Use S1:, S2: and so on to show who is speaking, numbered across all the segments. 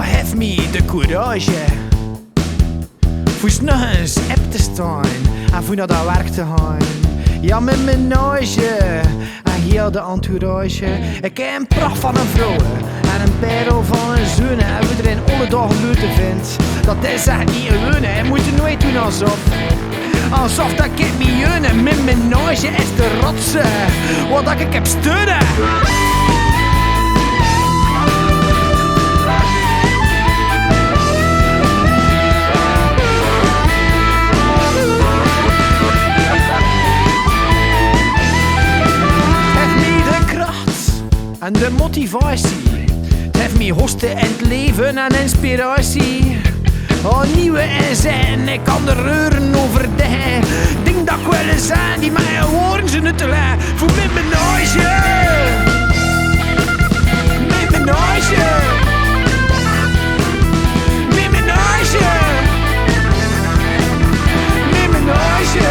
S1: heeft me de courage voor s'nachts op te staan en voor naar dat werk te gaan. Ja, met menage en heel de entourage. Ik heb een pracht van een vrouw en een perel van een zoon. En wie er in alle dagen leuten vindt, dat is echt niet een leunen. Je moet er nooit doen alsof dat ik me jeunen. Mijn menage is de rotse wat ik heb steunen. En de motivatie, het heeft me hosten in het leven en inspiratie. Oh, nieuwe inzijn, ik kan er reuren over de ding dat ik willen zijn, die mij woorden ze nuttelij voor mijn menage. Mijn menage. Mijn menage. Mijn menage.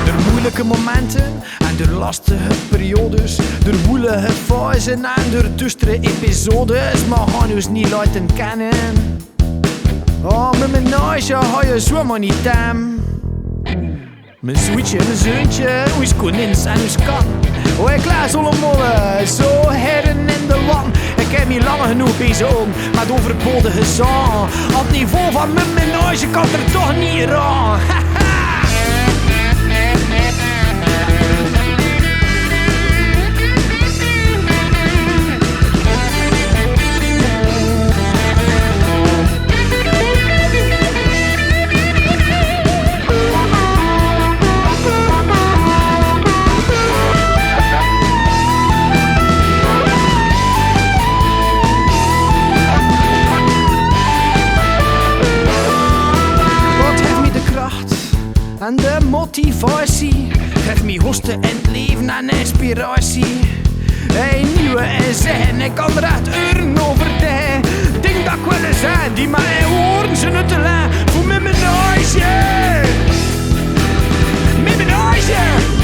S1: De moeilijke momenten en de lastige periodes, de woelige fasen en de duistere episodes, maar gaan ons niet laten kennen. Oh, mijn menage ga je zomaar niet tem. Mijn zoetje, mijn zoontje, ons konins en ons kan. Oh, ik laat allemaal zo heren in de wang. Ik heb hier lang genoeg bezig om met overbodige zang. Op het niveau van mijn menage kan er toch niet aan. En de motivatie geeft me hosten in het leven en inspiratie. Hey, nieuwe inzichten, ik kan er echt uren over de ding dat ik willen zijn, die mij woorden ze nuttelijn voor mijn menage. Mijn menage.